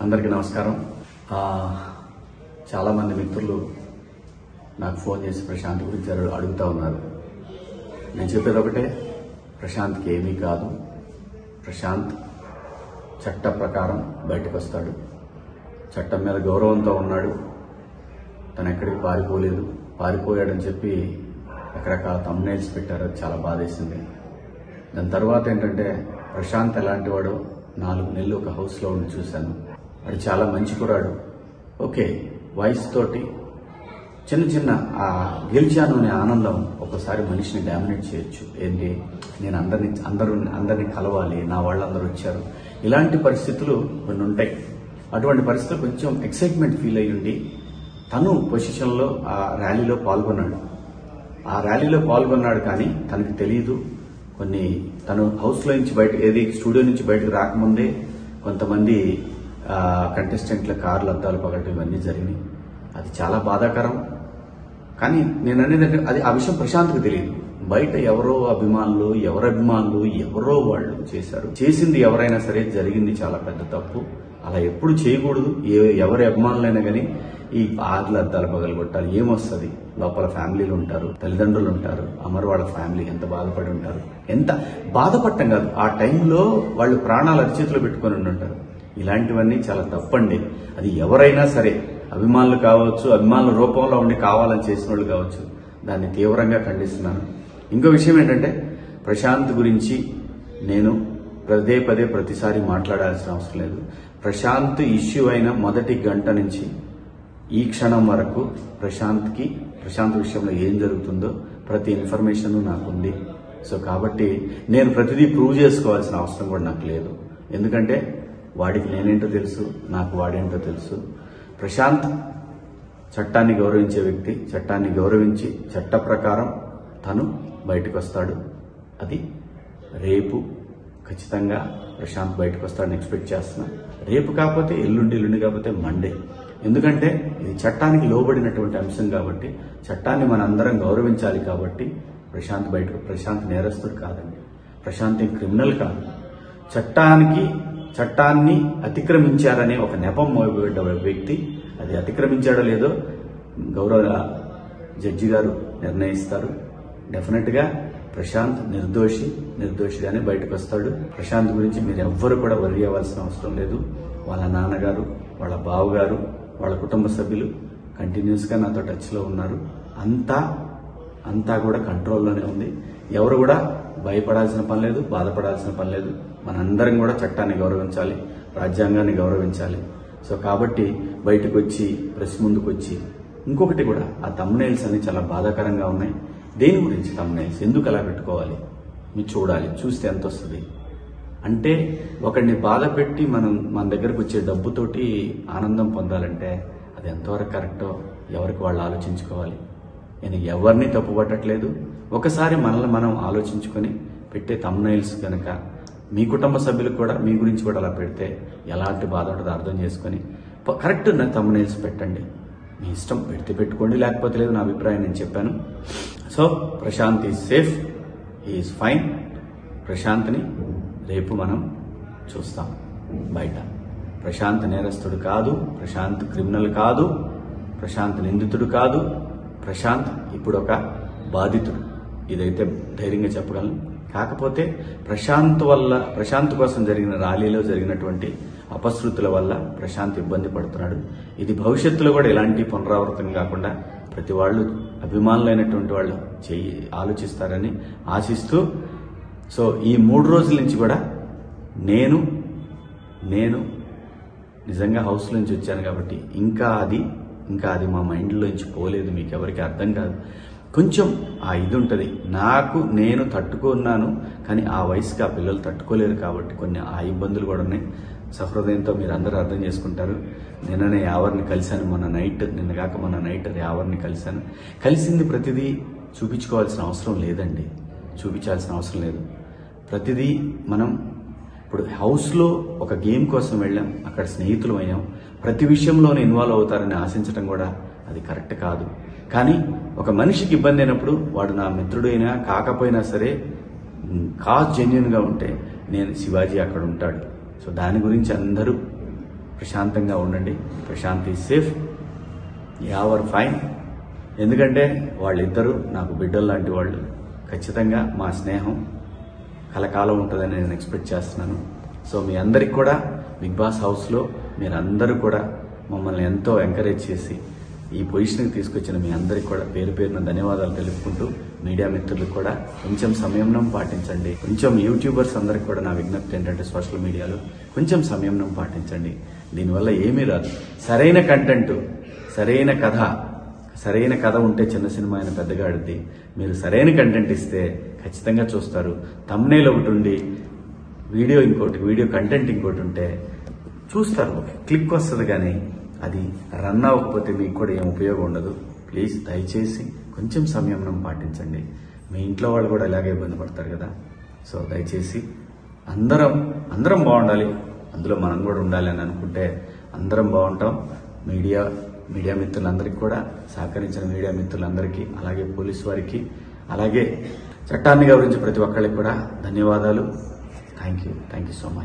అందరికీ నమస్కారం. చాలా మంది మిత్రులు నాకు ఫోన్ చేసి ప్రశాంత్ గురించి అడుగుతూ ఉన్నారు. నేను చెప్పేది ఒకటే, ప్రశాంత్కి ఏమీ కాదు. ప్రశాంత్ చట్ట ప్రకారం బయటకు వస్తాడు. చట్టం మీద గౌరవంతో ఉన్నాడు. తను ఎక్కడికి పారిపోలేదు. పారిపోయాడని చెప్పి రకరకాల థంబ్నెయిల్స్ పెట్టారు. అది చాలా బాధేసింది. దాని తర్వాత ఏంటంటే, ప్రశాంత్ ఎలాంటి వాడో 4 నెలలు ఒక హౌస్లో ఉండి చూశాను. వాడు చాలా మంచి కురాడు. ఓకే, వయసుతోటి చిన్న గెలిచాను అనే ఆనందం ఒక్కోసారి మనిషిని డామినేట్ చేయొచ్చు. ఏంటి, నేను అందరినీ కలవాలి, నా వాళ్ళందరూ వచ్చారు, ఇలాంటి పరిస్థితులు కొన్ని ఉంటాయి. అటువంటి పరిస్థితులు కొంచెం ఎక్సైట్మెంట్ ఫీల్ అయ్యి ఉండి తను పొజిషన్లో ఆ ర్యాలీలో పాల్గొన్నాడు. కానీ తనకు తెలియదు. తను హౌస్లో నుంచి స్టూడియో నుంచి బయటకు రాకముందే కొంతమంది కంటెస్టెంట్ల కార్లు అద్దాలు పగలటం ఇవన్నీ జరిగినాయి. అది చాలా బాధాకరం. కానీ నేను అనేది ఆ విషయం ప్రశాంత్కి తెలియదు. బయట ఎవరో అభిమానులు ఎవరో వాళ్ళు చేశారు. చేసింది ఎవరైనా సరే జరిగింది చాలా పెద్ద తప్పు. అలా ఎప్పుడు చేయకూడదు. ఎవరి అభిమానులైనా కానీ ఈ కార్ల అద్దాలు పగలగొట్టాలి. ఏమొస్తుంది? లోపల ఫ్యామిలీలు ఉంటారు, తల్లిదండ్రులు ఉంటారు, అమర్ వాళ్ళ ఫ్యామిలీ ఎంత బాధపడి ఉంటారు. ఎంత బాధపడటం కాదు, ఆ టైంలో వాళ్ళు ప్రాణాలు అరిచేతిలో పెట్టుకొని ఉంటారు. ఇలాంటివన్నీ చాలా తప్పండి. అది ఎవరైనా సరే, అభిమానులు కావచ్చు, అభిమానుల రూపంలో ఉండి కావాలని చేసిన వాళ్ళు కావచ్చు, దాన్ని తీవ్రంగా ఖండిస్తున్నాను. ఇంకో విషయం ఏంటంటే, ప్రశాంత్ గురించి నేను పదే ప్రతిసారి మాట్లాడాల్సిన అవసరం లేదు. ప్రశాంత్ ఇష్యూ అయిన మొదటి గంట నుంచి ఈ క్షణం వరకు ప్రశాంత్ విషయంలో ఏం జరుగుతుందో ప్రతి ఇన్ఫర్మేషన్ నాకుంది. సో కాబట్టి నేను ప్రతిదీ ప్రూవ్ చేసుకోవాల్సిన అవసరం కూడా నాకు లేదు. ఎందుకంటే వాడికి నేనేంటో తెలుసు, నాకు వాడేంటో తెలుసు. ప్రశాంత్ చట్టాన్ని గౌరవించే వ్యక్తి. చట్టాన్ని గౌరవించి చట్ట ప్రకారం తను బయటకు వస్తాడు. అది రేపు ఖచ్చితంగా ప్రశాంత్ బయటకు వస్తాడని ఎక్స్పెక్ట్ చేస్తున్నా. రేపు కాకపోతే ఎల్లుండి కాకపోతే మండే. ఎందుకంటే ఇది చట్టానికి లోబడినటువంటి అంశం కాబట్టి, చట్టాన్ని మనందరం గౌరవించాలి కాబట్టి ప్రశాంత్ నేరస్తుడు కాదండి. ప్రశాంత్ క్రిమినల్ కాదు. చట్టాన్ని అతిక్రమించారనే ఒక నెపం మోయబడ్డ వ్యక్తి. అది అతిక్రమించాడో లేదో గౌరవ జడ్జి గారు నిర్ణయిస్తారు. డెఫినెట్ గా ప్రశాంత్ నిర్దోషిగానే బయటకు వస్తాడు. ప్రశాంత్ గురించి మీరు ఎవ్వరు కూడా వరి అవ్వాల్సిన అవసరం లేదు. వాళ్ళ నాన్నగారు, వాళ్ళ బావగారు, వాళ్ళ కుటుంబ సభ్యులు కంటిన్యూస్ గా నాతో టచ్ లో ఉన్నారు. అంతా కూడా కంట్రోల్లోనే ఉంది. ఎవరు కూడా భయపడాల్సిన పని లేదు, బాధపడాల్సిన పని లేదు. మనందరం కూడా చట్టాన్ని గౌరవించాలి, రాజ్యాంగాన్ని గౌరవించాలి. సో కాబట్టి బయటకు వచ్చి ప్రెస్ ముందుకు వచ్చి ఇంకొకటి కూడా, ఆ థంబ్నెయిల్స్ అన్ని చాలా బాధాకరంగా ఉన్నాయి. దేని గురించి థంబ్నెయిల్స్ ఎందుకు అలా పెట్టుకోవాలి? మీరు చూడాలి, చూస్తే ఎంత వస్తుంది అంటే, ఒకరిని బాధ పెట్టి మన దగ్గరకు వచ్చే డబ్బుతోటి ఆనందం పొందాలంటే అది ఎంతవరకు కరెక్టో ఎవరికి వాళ్ళు ఆలోచించుకోవాలి. నేను ఎవరిని తప్పుపట్టట్లేదు. ఒకసారి మనల్ని మనం ఆలోచించుకొని పెట్టే థంబ్నెయిల్స్ కనుక మీ కుటుంబ సభ్యులకు కూడా మీ గురించి కూడా అలా పెడితే ఎలాంటి బాధ ఉంటుందో అర్థం చేసుకొని కరెక్ట్ థంబ్నెయిల్స్ పెట్టండి. మీ ఇష్టం, పెడితే పెట్టుకోండి, లేకపోతే లేదు. నా అభిప్రాయం నేను చెప్పాను. So Prashant is safe, is fine. ప్రశాంత్ని రేపు మనం చూస్తాం బయట. ప్రశాంత్ నేరస్తుడు కాదు, ప్రశాంత్ క్రిమినల్ కాదు, ప్రశాంత్ నిందితుడు కాదు. ప్రశాంత్ ఇప్పుడు ఒక బాధితుడు. ఇదైతే ధైర్యంగా చెప్పగలను. కాకపోతే ప్రశాంత్ కోసం జరిగిన ర్యాలీలో జరిగినటువంటి అపశృతుల వల్ల ప్రశాంత్ ఇబ్బంది పడుతున్నాడు. ఇది భవిష్యత్తులో కూడా ఎలాంటి పునరావృతం కాకుండా ప్రతి వాళ్ళు, అభిమానులైనటువంటి వాళ్ళు ఆలోచిస్తారని ఆశిస్తూ, సో ఈ 3 రోజుల నుంచి కూడా నేను నిజంగా హౌస్ నుంచి వచ్చాను కాబట్టి ఇంకా అది మా మైండ్లో నుంచి పోలేదు. మీకు ఎవరికి అర్థం కాదు. కొంచెం ఆ ఇది ఉంటుంది. నేను తట్టుకున్నాను, కానీ ఆ వయసుకి ఆ పిల్లలు తట్టుకోలేరు కాబట్టి కొన్ని ఆ ఇబ్బందులు కూడా ఉన్నాయి. సహృదయంతో మీరు అందరూ అర్థం చేసుకుంటారు. నిన్ననే యావర్ని కలిశాను. మొన్న నైట్ యావర్ని కలిశాను. కలిసింది ప్రతిదీ చూపించుకోవాల్సిన అవసరం లేదండి. చూపించాల్సిన అవసరం లేదు. ప్రతిదీ మనం ఇప్పుడు హౌస్లో ఒక గేమ్ కోసం వెళ్ళాం, అక్కడ స్నేహితులు అయ్యాం. ప్రతి విషయంలోనే ఇన్వాల్వ్ అవుతారని ఆశించడం కూడా అది కరెక్ట్ కాదు. కానీ ఒక మనిషికి ఇబ్బంది అయినప్పుడు వాడు నా మిత్రుడైనా కాకపోయినా సరే కాజ్ జెన్యూన్గా ఉంటే నేను శివాజీ అక్కడ ఉంటాడు. సో దాని గురించి అందరూ ప్రశాంతంగా ఉండండి. Prashant is safe, Yawar fine. ఎందుకంటే వాళ్ళిద్దరూ నాకు బిడ్డలు లాంటి వాళ్ళు. ఖచ్చితంగా మా స్నేహం కలకాలం ఉంటుందని నేను ఎక్స్పెక్ట్ చేస్తున్నాను. సో మీ అందరికి కూడా బిగ్ బాస్ హౌస్లో మీరందరూ కూడా మమ్మల్ని ఎంతో ఎంకరేజ్ చేసి ఈ పొజిషన్కి తీసుకొచ్చిన మీ అందరికి కూడా పేరు పేరున ధన్యవాదాలు తెలుపుకుంటూ, మీడియా మిత్రులకు కూడా కొంచెం సంయమనం పాటించండి. కొంచెం యూట్యూబర్స్ అందరికి కూడా నా విజ్ఞప్తి ఏంటంటే సోషల్ మీడియాలో కొంచెం సంయమనం పాటించండి. దీనివల్ల ఏమీ రాదు. సరైన కంటెంట్, సరైన కథ ఉంటే చిన్న సినిమా అయిన పెద్దగా ఆడుద్ది. మీరు సరైన కంటెంట్ ఇస్తే ఖచ్చితంగా చూస్తారు. థంబ్నెయిల్ ఒకటి ఉండి వీడియో కంటెంట్ ఇంకోటి ఉంటే చూస్తారు, క్లిక్ వస్తుంది. కానీ అది రన్ అవ్వకపోతే మీకు కూడా ఏం ఉపయోగం ఉండదు. ప్లీజ్ దయచేసి కొంచెం సంయమనం పాటించండి. మీ ఇంట్లో వాళ్ళు కూడా ఇలాగే ఇబ్బంది పడతారు కదా. సో దయచేసి అందరం బాగుండాలి, అందులో మనం కూడా ఉండాలి అని అనుకుంటే అందరం బాగుంటాం. మీడియా మిత్రులందరికీ కూడా సహకరించిన మీడియా మిత్రులందరికీ, అలాగే పోలీసు వారికి, అలాగే చట్టాన్ని గౌరవించే ప్రతి ఒక్కరికి కూడా ధన్యవాదాలు. Thank you so much.